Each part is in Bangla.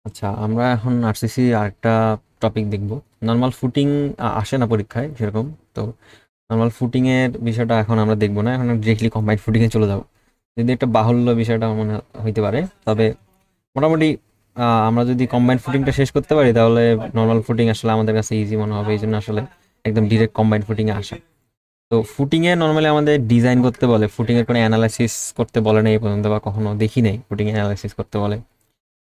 আচ্ছা, আমরা এখন আরসিসি আরেকটা টপিক দেখব। নর্মাল ফুটিং আসে না পরীক্ষায় সেরকম। তো নর্মাল ফুটিং এর বিষয়টা এখন আমরা দেখব না, এখন ডিরেক্টলি কম্বাইন্ড ফুটিং এ চলে যাব। যদি একটা বাহুল্য বিষয়টা মনে হইতে পারে, তবে মোটামুটি আমরা যদি কম্বাইন্ড ফুটিংটা শেষ করতে পারি তাহলে নর্মাল ফুটিং আসলে আমাদের কাছে ইজি মনে হবে। এই জন্য আসলে একদম ডিরেক্ট কম্বাইন্ড ফুটিং এ আসা। তো ফুটিং এ নর্মালি আমাদের ডিজাইন করতে বলে, ফুটিং এর কোনো অ্যানালাইসিস করতে বলে না এই পর্যন্ত, বা কখনো দেখি নাই ফুটিং অ্যানালাইসিস করতে বলে।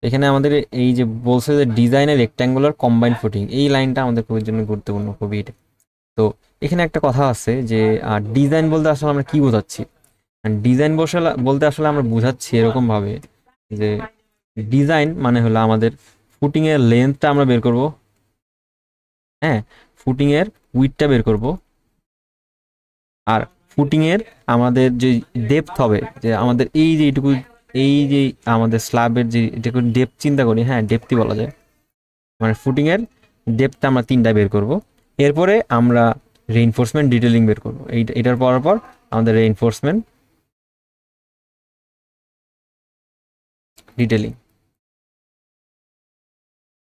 এখানে আমাদের এই যে বলছে যে ডিজাইনের রেক্ট্যাঙ্গুলার কম্বাইন্ড ফুটিং, এই লাইনটা আমাদের খুবই জন্য গুরুত্বপূর্ণ, খুবই এটা। তো এখানে একটা কথা আছে যে ডিজাইন বলতে আসলে আমরা কি বোঝাচ্ছি। ডিজাইন বলতে আসলে আমরা বোঝাচ্ছি এরকম ভাবে যে ডিজাইন মানে হলো আমাদের ফুটিং এর লেন্থটা আমরা বের করব, হ্যাঁ, ফুটিং এর উইডথটা বের করব, আর ফুটিং এর আমাদের যে ডেপথ হবে, যে আমাদের এই যে এইটুকু, এই যে আমাদের স্ল্যাবের যে এটুকু ডেপথ চিন্তা করি, হ্যাঁ ডেপথই বলা যায়, মানে ফুটিং এর ডেপথটা আমরা তিনটা বের করব। এরপরে আমরা রেইনফোর্সমেন্ট ডিটেলিং বের করব। এটার পর পর আমাদের রেইনফোর্সমেন্ট ডিটেলিং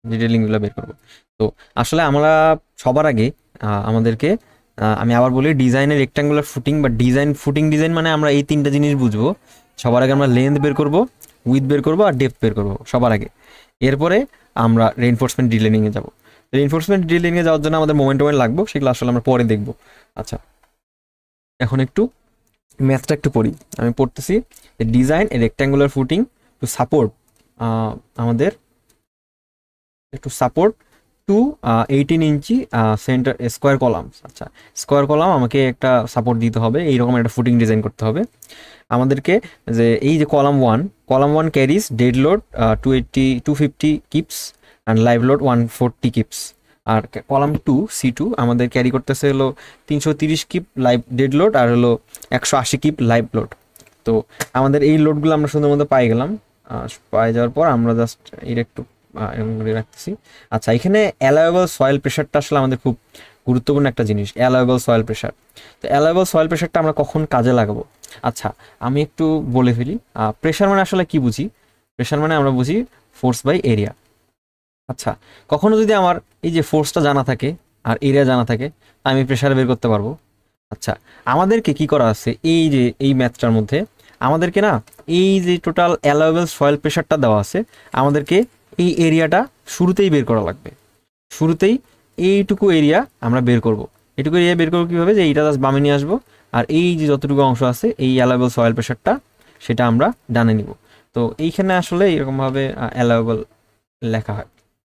ডিটেলিংগুলো বের করব। তো আসলে আমরা সবার আগে আমাদেরকে আমি আবার বলি, ডিজাইনের রেক্ট্যাঙ্গুলার ফুটিং বা ডিজাইন মানে আমরা এই তিনটা জিনিস বুঝবো। সবার আগে আমরা লেন্থ বের করব, উইথ বের করব, আর ডেপথ বের করব সবার আগে। এরপরে আমরা রেইনফোর্সমেন্ট ডিটেলিংয়ে যাব। রেইনফোর্সমেন্ট ডিটেলিংয়ে যাওয়ার জন্য আমাদের মোমেন্ট লাগবে, সেগুলো আসলে আমরা পরে দেখব। আচ্ছা, এখন একটু ম্যাথটা একটু পড়ি। আমি পড়তেছি, design a rectangular footing to support আমাদের একটু support to 18 inch center square columns. আচ্ছা, স্কোয়ার কলাম আমাকে একটা সাপোর্ট দিতে হবে, এইরকম একটা ফুটিং ডিজাইন করতে হবে আমাদেরকে। যে এই যে column one carries dead load 250 kips and live load 140 kips. আর কলাম C2 আমাদের ক্যারি করতেছে হলো 330 কিপ লাইভ ডেড লোড, আর হলো 180 কিপ লাইভ লোড। তো আমাদের এই লোডগুলো আমরা সুন্দর মতো পাই গেলাম। পাই যাওয়ার পর আমরা জাস্ট এটা একটু এরকম করে রাখতেছি। আচ্ছা, এখানে অ্যালাওয়েবল সয়েল প্রেশারটা আসলে আমাদের খুব গুরুত্বপূর্ণ একটা জিনিস, অ্যালাওয়েবল সয়েল প্রেশার। তো অ্যালাওয়েবল সয়েল প্রেশারটা আমরা কখন কাজে লাগাবো? আচ্ছা, আমি একটু বলে ফেলি। প্রেশার মানে আসলে কি বুঝি? প্রেশার মানে আমরা বুঝি ফোর্স বাই এরিয়া। আচ্ছা, কখনো যদি আমার এই যে ফোর্সটা জানা থাকে আর এরিয়া জানা থাকে, আমি প্রেশার বের করতে পারবো। আচ্ছা, আমাদেরকে কি করা আছে এই যে এই ম্যাথটার মধ্যে? আমাদেরকে না, এই যে টোটাল অ্যালাওয়েবল সয়েল প্রেশারটা দেওয়া আছে, আমাদেরকে এই এরিয়াটা শুরুতেই বের করা লাগবে। শুরুতেই এইটুকু এরিয়া আমরা বের করব। এটুকু এরিয়া বের করবো কীভাবে? যে এইটা জাস্ট বামে নিয়ে আসবো, আর এই যে যতটুকু অংশ আছে এই অ্যালাওয়েবল সয়েল প্রেশারটা, সেটা আমরা ডানে নিব। তো এইখানে আসলে এরকমভাবে অ্যালাওয়েবল লেখা হয়।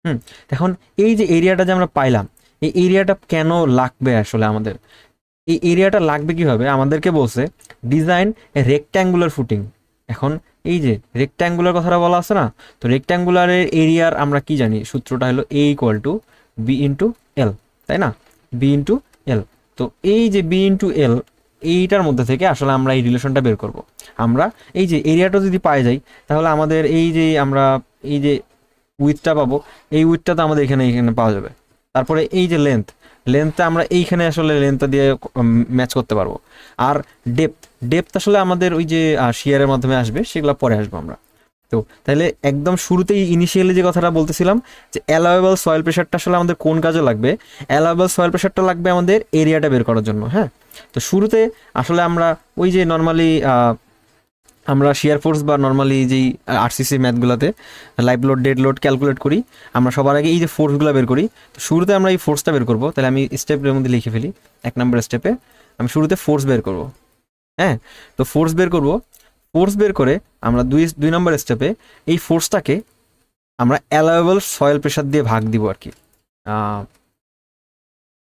হুম, এখন এই যে এরিয়াটা যে আমরা পাইলাম, এই এরিয়াটা কেন লাগবে আসলে আমাদের? এই এরিয়াটা লাগবে কিভাবে? আমাদেরকে বলছে ডিজাইন এ রেক্ট্যাঙ্গুলার ফুটিং। এখন এই যে রেক্ট্যাঙ্গুলার কথাটা বলা আছে না, তো রেক্ট্যাঙ্গুলারের এরিয়ার আমরা কি জানি? সূত্রটা হলো A=B/L, তাই না? B/L। তো এই যে B/L, এইটার মধ্যে থেকে আসলে আমরা এই রিলেশনটা বের করব। আমরা এই যে এরিয়াটা যদি পাই যাই, তাহলে আমাদের এই যে আমরা এই যে উইথটা পাবো, এই উইথটা তো আমাদের এখানে এখানে পাওয়া যাবে। তারপরে এই যে লেন্থটা আমরা এইখানে আসলে লেন্থটা দিয়ে ম্যাচ করতে পারবো। আর ডেপথ আসলে আমাদের ওই যে শিয়ারের মাধ্যমে আসবে, সেগুলো পরে আসবো আমরা। তো তাহলে একদম শুরুতেই ইনিশিয়ালি যে কথাটা বলতেছিলাম, যে অ্যালাওয়েবল সয়েল প্রেশারটা আসলে আমাদের কোন কাজে লাগবে? অ্যালাওয়েবল সয়েল প্রেশারটা লাগবে আমাদের এরিয়াটা বের করার জন্য, হ্যাঁ। তো শুরুতে আসলে আমরা ওই যে নর্মালি আমরা শিয়ার ফোর্স বা নর্মালি যেই আরসিসি ম্যাথগুলোতে live load dead load calculate করি, আমরা সবার আগে এই যে ফোর্সগুলো বের করি। তো শুরুতে আমরা এই ফোর্সটা বের করবো। তাহলে আমি স্টেপের মধ্যে লিখে ফেলি, 1 নম্বর স্টেপে আমি শুরুতে ফোর্স বের করব, হ্যাঁ। তো ফোর্স বের করব, ফোর্স বের করে আমরা দুই নম্বর স্টেপে এই ফোর্সটাকে আমরা অ্যালাওয়েবল সয়েল প্রেশার দিয়ে ভাগ দিব আর কি।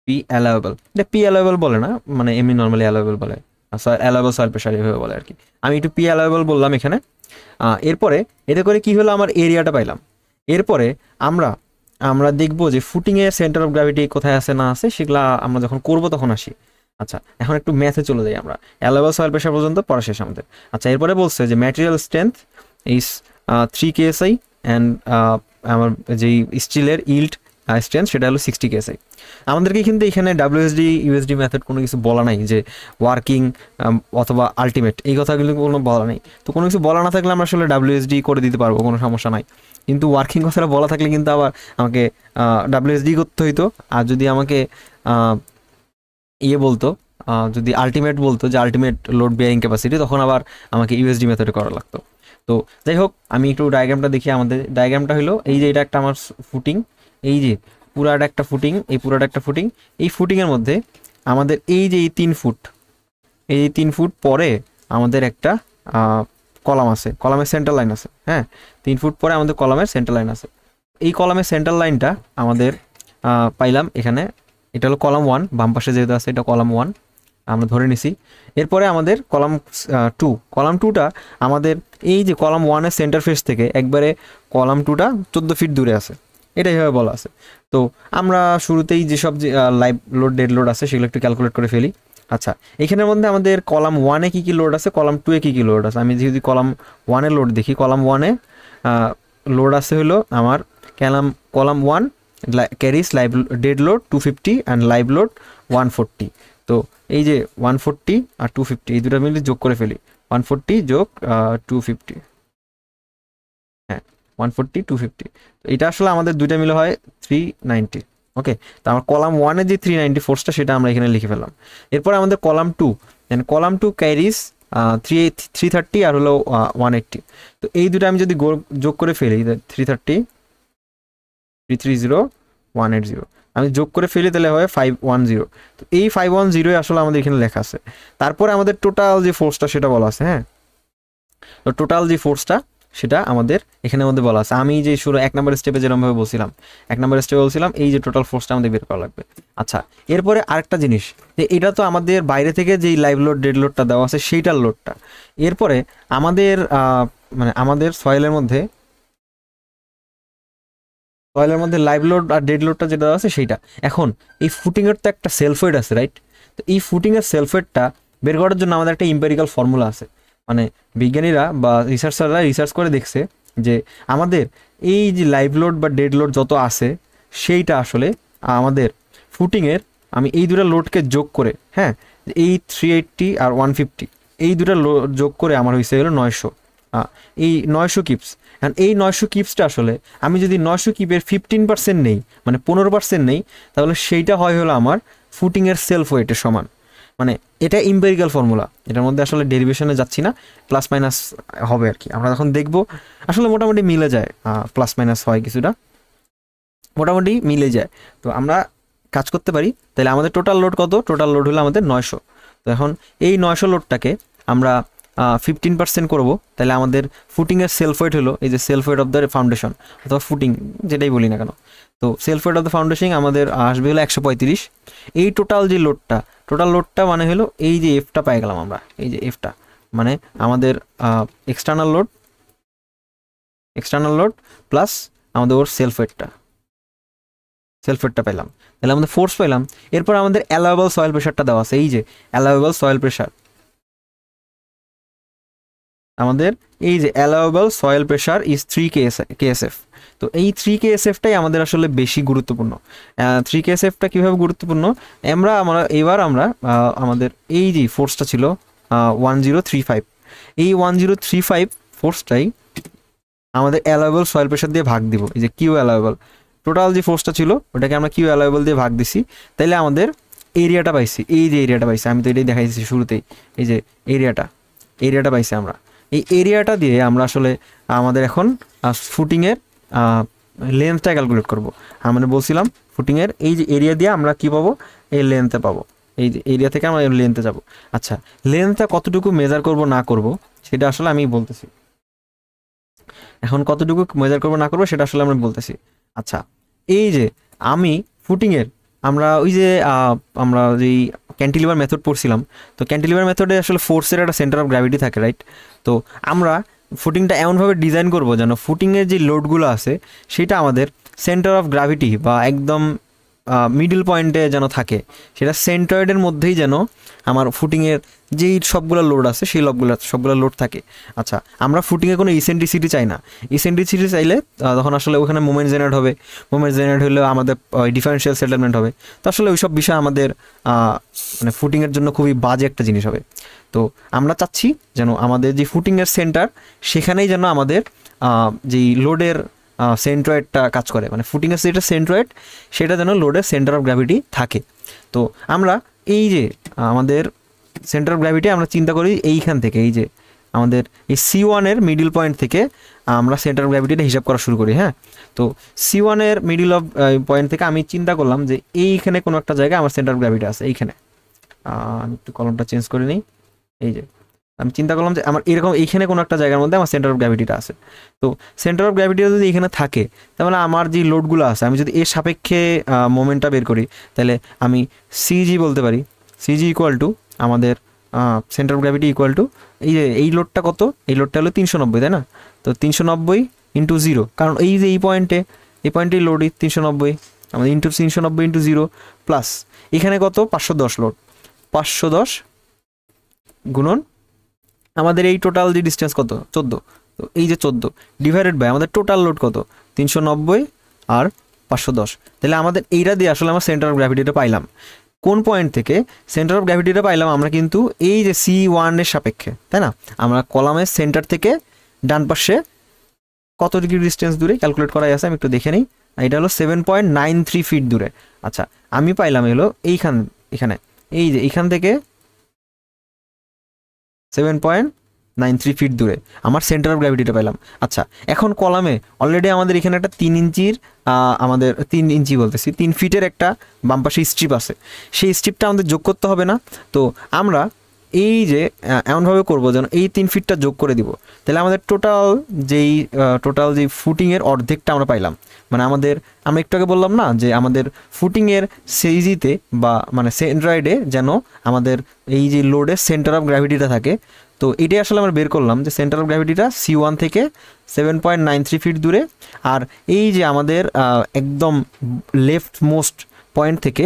পি অ্যালাওয়েবল, এটা পি অ্যালাওয়েবল বলে না, মানে এমনি নর্মালি অ্যালাওয়েবল বলে, অ্যালাওয়েবল সয়েল প্রেশার এভাবে বলে আর কি। আমি একটু পি অ্যালাওয়েবল বললাম এখানে। এরপরে এতে করে কি হলো, আমার এরিয়াটা পাইলাম। এরপরে আমরা আমরা দেখবো যে ফুটিংয়ের সেন্টার অফ গ্র্যাভিটি কোথায় আছে না আছে, সেগুলা আমরা যখন করবো তখন আসি। আচ্ছা, এখন একটু ম্যাথে চলে যাই আমরা। অ্যালাওয়েবল সয়েল প্রেশার পর্যন্ত পড়া শেষ আমাদের। আচ্ছা, এরপরে বলছে যে material strength is 3 KSI and আমার যেই স্টিলের ইল্ড স্ট্রেন্থ সেটা হলো 60 কেএসআই। আমাদেরকে কিন্তু এখানে ডাব্লিউএসডি ইউএসডি মেথড কোনো কিছু বলা নাই যে ওয়ার্কিং অথবা আলটিমেট, এই কথাগুলো কোনো বলা নেই। তো কোনো কিছু বলা না থাকলে আমরা আসলে ডাব্লিউএসডি করে দিতে পারবো, কোনো সমস্যা নাই। কিন্তু ওয়ার্কিং কথাটা বলা থাকলে কিন্তু আবার আমাকে ডাব্লিউএসডি করতে হইতো। আর যদি আমাকে ইয়ে বলতো, যদি আলটিমেট বলতো যে আলটিমেট লোড বিয়ারিং ক্যাপাসিটি, তখন আবার আমাকে ইউএসডি মেথডে করা লাগতো। তো যাই হোক, আমি একটু ডায়াগ্রামটা দেখি। আমাদের ডায়াগ্রামটা হলো এই যে এটা একটা আমার ফুটিং, এই যে পুরাটা একটা ফুটিং, এই পুরাটা একটা ফুটিং। এই ফুটিংয়ের মধ্যে আমাদের এই যে এই 3 ফুট, এই 3 ফুট পরে আমাদের একটা কলাম আছে, কলামের সেন্টার লাইন আছে। হ্যাঁ, 3 ফুট পরে আমাদের কলামের সেন্টার লাইন আছে। এই কলামের সেন্টার লাইনটা আমাদের পাইলাম এখানে। এটা হলো কলাম 1, বাম পাশে যেহেতু আছে এটা কলাম 1 আমরা ধরে নিছি। এরপরে আমাদের কলাম 2, কলাম 2টা আমাদের এই যে কলাম 1-এর সেন্টার ফেস থেকে একবারে কলাম 2টা 14 ফিট দূরে আছে, এটাই ভাবে বলা আছে। তো আমরা শুরুতেই যেসব যে লাইভ লোড ডেড লোড আছে সেগুলো একটু ক্যালকুলেট করে ফেলি। আচ্ছা, এখানের মধ্যে আমাদের কলাম 1-এ কী কী লোড আছে, কলাম 2-এ কী কী লোড আছে। আমি যদি কলাম 1-এ লোড দেখি, কলাম 1-এ লোড আছে হলো আমার column 1 ক্যারিস live dead load 250 and live load 140। তো এই যে 140 আর 250 এই দুটো মিলে যোগ করে ফেলি, 140 যোগ 250, হ্যাঁ 140 250। তো এটা আসলে আমাদের দুইটা মিলে হয় 390। ওকে, তো আমার কলাম 1-এর যে 390 ফোর্সটা সেটা আমরা এখানে লিখে ফেললাম। এরপর আমাদের কলাম 2, কলাম 2 ক্যারিস 330 আর হলো 180। তো এই দুটো আমি যদি যোগ করে ফেলি 330 330 180, আমি যোগ করে ফেলি তাহলে হয় 510। তো এই 510 আসলে আমাদের এখানে লেখা আছে। তারপরে আমাদের টোটাল যে ফোর্সটা সেটা বলা আছে। হ্যাঁ, তো টোটাল যে ফোর্সটা সেটা আমাদের এখানের মধ্যে বলা আছে। আমি যে শুরু 1 নম্বর স্টেপে যেরকমভাবে বলছিলাম, 1 নম্বর স্টেপে বলছিলাম এই যে টোটাল ফোর্সটা আমাদের বের করা লাগবে। আচ্ছা, এরপরে আরেকটা জিনিস, যে এটা তো আমাদের বাইরে থেকে যেই লাইভ লোড ডেড লোডটা দেওয়া আছে সেইটার লোডটা। এরপরে আমাদের মানে আমাদের সয়েলের মধ্যে লাইভ লোড আর ডেড লোডটা যেটা আছে সেইটা। এখন এই ফুটিংয়ের তো একটা সেলফ ওয়েট আছে, রাইট? তো এই ফুটিংয়ের সেলফ ওয়েটটা বের করার জন্য আমাদের একটা এম্পিরিক্যাল ফর্মুলা আছে। মানে বিজ্ঞানীরা বা রিসার্চাররা রিসার্চ করে দেখছে যে আমাদের এই যে লাইভ লোড বা ডেড লোড যত আছে সেইটা আসলে আমাদের ফুটিংয়ের, আমি এই দুটো লোডকে যোগ করে, হ্যাঁ, এই 380 আর 150 এই দুটো লোড যোগ করে আমার হয়েছে হলো 900। এই 900 কিপস। অ্যান্ড এই 900 কিপসটা আসলে আমি যদি 900 কিপের 15% নেই, মানে 15% নেই, তাহলে সেইটা হয় হলো আমার ফুটিংয়ের সেলফ ওয়েটের সমান। মানে এটা এম্পিরিক্যাল ফর্মুলা, এটার মধ্যে আসলে ডেরিভেশনে যাচ্ছি না, প্লাস মাইনাস হবে আর কি। আমরা এখন দেখবো আসলে মোটামুটি মিলে যায়, প্লাস মাইনাস হয় কিছুটা, মোটামুটি মিলে যায়। তো আমরা কাজ করতে পারি। তাহলে আমাদের টোটাল লোড কত? টোটাল লোড হলো আমাদের 900। তো এখন এই 900 লোডটাকে আমরা 15% করবো, তাহলে আমাদের ফুটিংয়ের সেলফ ওয়েট হলো এই যে self weight of the foundation অথবা ফুটিং যেটাই বলি না কেন। তো self weight of the foundation আমাদের আসবে হলো 135। এই টোটাল যে লোডটা মানে হলো এই যে এফটা পাই গেলাম আমরা, এই যে এফটা মানে আমাদের এক্সটার্নাল লোড প্লাস আমাদের ওর সেলফ ওয়েটটা পেলাম, তাহলে আমাদের ফোর্স পেলাম। এরপর আমাদের অ্যালাওয়েবল সয়েল প্রেশারটা দেওয়া আছে, এই যে অ্যালাওয়েবল সয়েল প্রেশার, আমাদের এই যে allowable soil pressure is 3 KSF। তো এই 3 KSFটাই আমাদের আসলে বেশি গুরুত্বপূর্ণ। 3 KSFটা কীভাবে গুরুত্বপূর্ণ, এবার আমরা আমাদের এই যে ফোর্সটা ছিল 1035, এই 1035 ফোর্সটাই আমাদের অ্যালাওয়েবল সয়েল প্রেশার দিয়ে ভাগ দিব। এই যে কিউ অ্যালাওয়েবল, টোটাল যে ফোর্সটা ছিল ওটাকে আমরা কিউ অ্যালাওয়েবল দিয়ে ভাগ দিছি, তাইলে আমাদের এরিয়াটা পাইছি। এই যে এরিয়াটা পাইছি, আমি তো এটাই দেখাইছি শুরুতেই, এই যে এরিয়াটা পাইছি আমরা। এই এরিয়াটা দিয়ে আমরা আসলে আমাদের এখন ফুটিংয়ের লেন্থটা ক্যালকুলেট করব। আমরা বলছিলাম ফুটিংয়ের এই যে এরিয়া দিয়ে আমরা কি পাবো, এই লেন্থে পাবো, এই যে এরিয়া থেকে আমরা লেন্থে যাব। আচ্ছা, লেন্থটা কতটুকু মেজার করব না করব সেটা আসলে আমি বলতেছি। এখন কতটুকু মেজার করবো না করবো সেটা আসলে আমরা বলতেছি। আচ্ছা, এই যে আমি ফুটিংয়ের আমরা ওই যে আমরা যেই ক্যান্টিলিভার মেথড পড়ছিলাম, তো ক্যান্টিলিভার মেথডে আসলে ফোর্সের একটা সেন্টার অফ গ্র্যাভিটি থাকে, রাইট? তো আমরা ফুটিংটা এমনভাবে ডিজাইন করবো যেন ফুটিংয়ের যে লোডগুলো আছে সেটা আমাদের সেন্টার অফ গ্র্যাভিটি বা একদম মিডল পয়েন্টে যেন থাকে, সেটা সেন্ট্রয়েডের মধ্যেই যেন আমার ফুটিংয়ের যেই সবগুলো লোড আছে সেই সবগুলো লোড থাকে। আচ্ছা, আমরা ফুটিংয়ে কোনো ইসেন্ট্রিসিটি চাই না। ইসেন্ট্রিসিটি চাইলে তখন আসলে ওখানে মোমেন্ট জেনারেট হবে, মোমেন্ট জেনারেট হলে আমাদের ডিফারেন্সিয়াল সেটেলমেন্ট হবে। তো আসলে ওইসব বিষয় আমাদের মানে ফুটিংয়ের জন্য খুবই বাজে একটা জিনিস হবে। তো আমরা চাচ্ছি যেন আমাদের যে ফুটিংয়ের সেন্টার সেখানেই যেন আমাদের যেই লোডের সেন্ট্রয়েডটা কাজ করে, মানে ফুটিংয়ের যেটা সেন্ট্রয়েড সেটা যেন লোডের সেন্টার অফ গ্র্যাভিটি থাকে। তো আমরা এই যে আমাদের সেন্টার অফ গ্র্যাভিটি আমরা চিন্তা করি এইখান থেকে, এই যে আমাদের এই C1-এর মিডল পয়েন্ট থেকে আমরা সেন্টার অফ গ্র্যাভিটিটা হিসাব করা শুরু করি। হ্যাঁ, তো C1-এর মিডল অফ পয়েন্ট থেকে আমি চিন্তা করলাম যে এইখানে কোনো একটা জায়গায় আমার সেন্টার অফ গ্র্যাভিটি আছে। এইখানে আমি একটু কলমটা চেঞ্জ করে নিই। এই যে আমি চিন্তা করলাম যে আমার এরকম এইখানে কোনো একটা জায়গার মধ্যে আমার সেন্টার অফ গ্র্যাভিটিটা আছে। তো সেন্টার অফ গ্র্যাভিটিটা যদি এখানে থাকে, তাহলে আমার যে লোডগুলো আছে আমি যদি এর সাপেক্ষে মোমেন্টটা বের করি, তাহলে আমি সিজি বলতে পারি। সিজি ইকুয়াল টু আমাদের centre of gravity equal to এই যে এই লোডটা কত, এই লোডটা হলো 390, তাই না? তো 390 ইন্টু 0, কারণ এই যে এই পয়েন্টে লোডই 390, আমাদের ইন্টু 390 ইন্টু 0 প্লাস এখানে কত 510 লোড, 510 গুণন আমাদের এই টোটাল যে ডিস্টেন্স কত 14, তো এই যে 14 ডিভাইডেড বাই আমাদের টোটাল লোড কত 390 আর 510, তাহলে আমাদের এইটা দিয়ে আসলে আমরা সেন্টার অফ গ্র্যাভিটিটা পাইলাম। কোন পয়েন্ট থেকে সেন্টার অফ গ্র্যাভিটিটা পাইলাম আমরা কিন্তু এই যে C1-এর সাপেক্ষে, তাই না? আমরা কলামের সেন্টার থেকে ডান পাশে কত ডিগ্রি ডিস্টেন্স দূরে ক্যালকুলেট করা আছে আমি একটু দেখে নিই। এটা হলো 7.93 ফিট দূরে। আচ্ছা, আমি পাইলাম হলো এখানে এই যে এইখান থেকে 7.93 ফিট দূরে আমার সেন্টার অফ গ্র্যাভিটিটা পেলাম। আচ্ছা, এখন কলামে অলরেডি আমাদের এখানে একটা 3 ইঞ্চির আমাদের 3 ইঞ্চি বলতেছি 3 ফিটের একটা বাম পাশে স্ট্রিপ আছে, সেই স্ট্রিপটা আমাদের যোগ করতে হবে না? তো আমরা এই যে এমনভাবে করবো যেন এই 3 ফিটটা যোগ করে দিব, তাহলে আমাদের টোটাল যেই ফুটিংয়ের অর্ধেকটা আমরা পাইলাম। মানে আমরা একটু আগে বললাম না যে আমাদের ফুটিংয়ের সিজিতে বা মানে সেন্ট্রয়েডে যেন আমাদের এই যে লোডের সেন্টার অফ গ্র্যাভিটিটা থাকে। তো এটাই আসলে আমরা বের করলাম যে সেন্টার অফ গ্র্যাভিটিটা C1 থেকে 7.93 ফিট দূরে, আর এই যে আমাদের একদম লেফট মোস্ট পয়েন্ট থেকে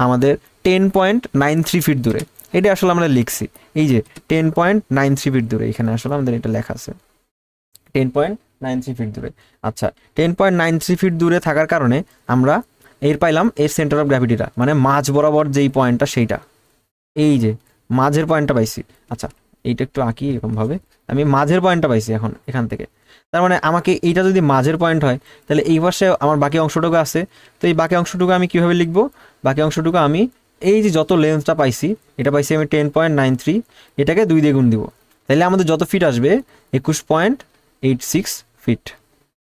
আমাদের 10.93 ফিট দূরে। এটা আসলে আমরা লিখছি এই যে 10.93 ফিট দূরে, এখানে আসলে আমাদের এটা লেখা আছে 10.93 ফিট দূরে। আচ্ছা, 10.93 ফিট দূরে থাকার কারণে আমরা পাইলাম এর সেন্টার অফ গ্র্যাভিটিটা, মানে মাঝ বরাবর যেই পয়েন্টটা সেইটা, এই যে মাঝের পয়েন্টটা পাইছি। আচ্ছা, এইটা একটু আঁকি এরকমভাবে, আমি মাঝের পয়েন্টটা পাইছি এখন এখান থেকে। তার মানে আমাকে এইটা যদি মাঝের পয়েন্ট হয়, তাহলে এই পাশে আমার বাকি অংশটুকু আছে। তো এই বাকি অংশটুকু আমি কীভাবে লিখবো? বাকি অংশটুকু আমি এই যে যত লেন্থটা পাইছি, এটা পাইছি আমি 10.93, এটাকে 2 দিয়ে গুণ দিব, তাহলে আমাদের যত ফিট আসবে 21.86 ফিট।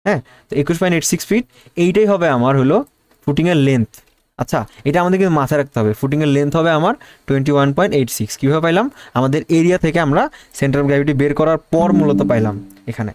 হ্যাঁ, তো 21.86 ফিট এইটাই হবে আমার হলো ফুটিংয়ের লেন্থ। আচ্ছা, এটা আমাদের কিন্তু মাথায় রাখতে হবে, ফুটিংয়ের লেন্থ হবে আমার 21.86। কীভাবে পাইলাম? আমাদের এরিয়া থেকে আমরা সেন্টার অফ গ্র্যাভিটি বের করার পর মূলত পাইলাম এখানে।